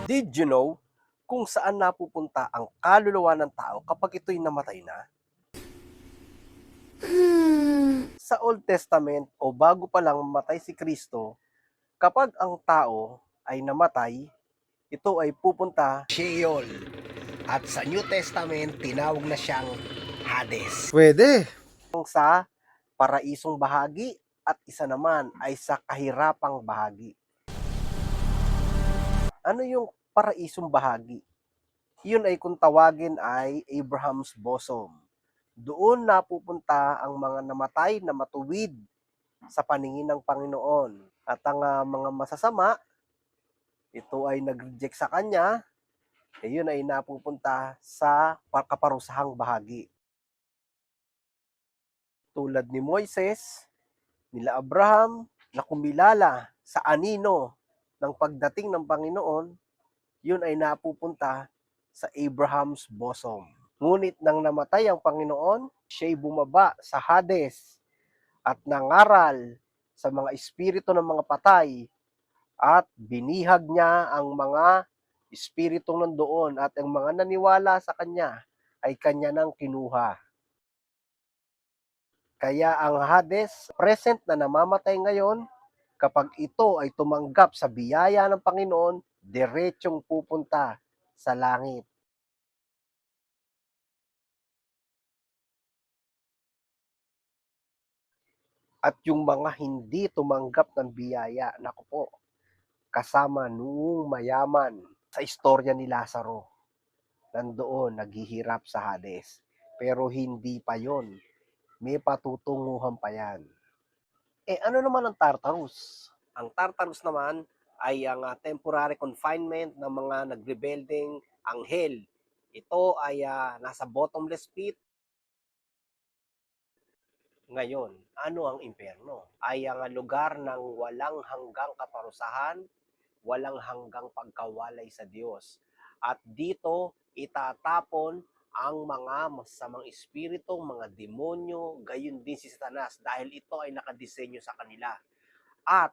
Did you know kung saan napupunta ang kaluluwa ng tao kapag ito'y namatay na? Sa Old Testament o bago pa lang mamatay si Kristo, kapag ang tao ay namatay, ito ay pupunta Sheol. At sa New Testament, tinawag na siyang Hades. Pwede. Sa paraisong bahagi at isa naman ay sa kahirapang bahagi. Ano yung paraisong bahagi? Yun ay kung tawagin ay Abraham's bosom. Doon napupunta ang mga namatay na matuwid sa paningin ng Panginoon. At ang mga masasama, ito ay nag-reject sa Kanya, yun ay napupunta sa kaparusahang bahagi. Tulad ni Moises, nila Abraham, na kumilala sa anino ng pagdating ng Panginoon, yun ay napupunta sa Abraham's bosom. Ngunit nang namatay ang Panginoon, siya'y bumaba sa Hades at nangaral sa mga espiritu ng mga patay at binihag niya ang mga espiritong nandoon at ang mga naniwala sa kanya ay kanya nang kinuha. Kaya ang Hades, present na namamatay ngayon, kapag ito ay tumanggap sa biyaya ng Panginoon, diretsong pupunta sa langit. At yung mga hindi tumanggap ng biyaya, naku po, kasama noong mayaman sa istorya ni Lazaro. Nandoon, naghihirap sa Hades. Pero hindi pa yon, may patutunguhan pa yan. Ano naman ang Tartarus? Ang Tartarus naman ay ang temporary confinement ng mga nagrebelding anghel. Ito ay nasa bottomless pit. Ngayon, ano ang impyerno? Ay ang lugar ng walang hanggang kaparusahan, walang hanggang pagkawalay sa Diyos. At dito, itatapon ang mga masamang espiritu, mga demonyo, gayon din si Satanas dahil ito ay nakadisenyo sa kanila. At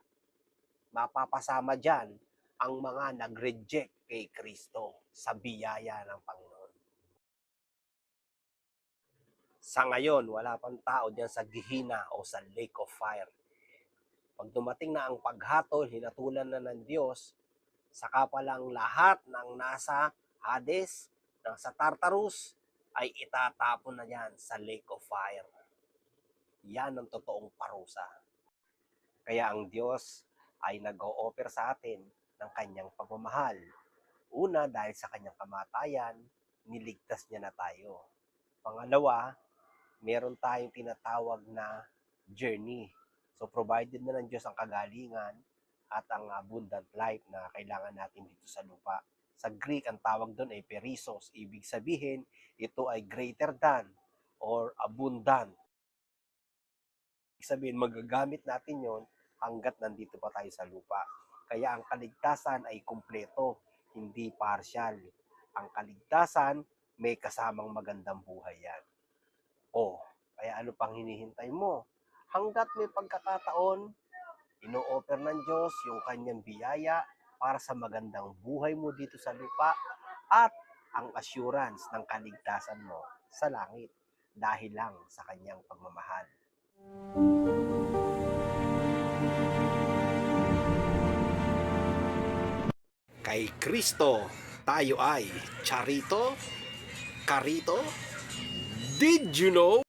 mapapasama dyan ang mga nag-reject kay Kristo sa biyaya ng Panginoon. Sa ngayon, wala pang tao dyan sa Gehenna o sa Lake of Fire. Pag dumating na ang paghatol, hinatulan na ng Diyos, saka pa lang lahat ng nasa Hades, nasa Tartarus, ay itatapon na yan sa Lake of Fire. Yan ang totoong parusa. Kaya ang Diyos ay nag-o-offer sa atin ng kanyang pagmamahal. Una, dahil sa kanyang kamatayan, niligtas niya na tayo. Pangalawa, meron tayong tinatawag na journey. So provided na ng Diyos ang kagalingan at ang abundant life na kailangan natin dito sa lupa. Sa Greek, ang tawag doon ay perissos. Ibig sabihin, ito ay greater than or abundant. Ibig sabihin, magagamit natin yon hanggat nandito pa tayo sa lupa. Kaya ang kaligtasan ay kumpleto, hindi partial. Ang kaligtasan, may kasamang magandang buhay yan. Kaya ano pang hinihintay mo? Hanggat may pagkakataon, ino-offer ng Diyos yung kanyang biyaya para sa magandang buhay mo dito sa lupa at ang assurance ng kaligtasan mo sa langit dahil lang sa kanyang pagmamahal. Kay Kristo, tayo ay charito, karito, did you know?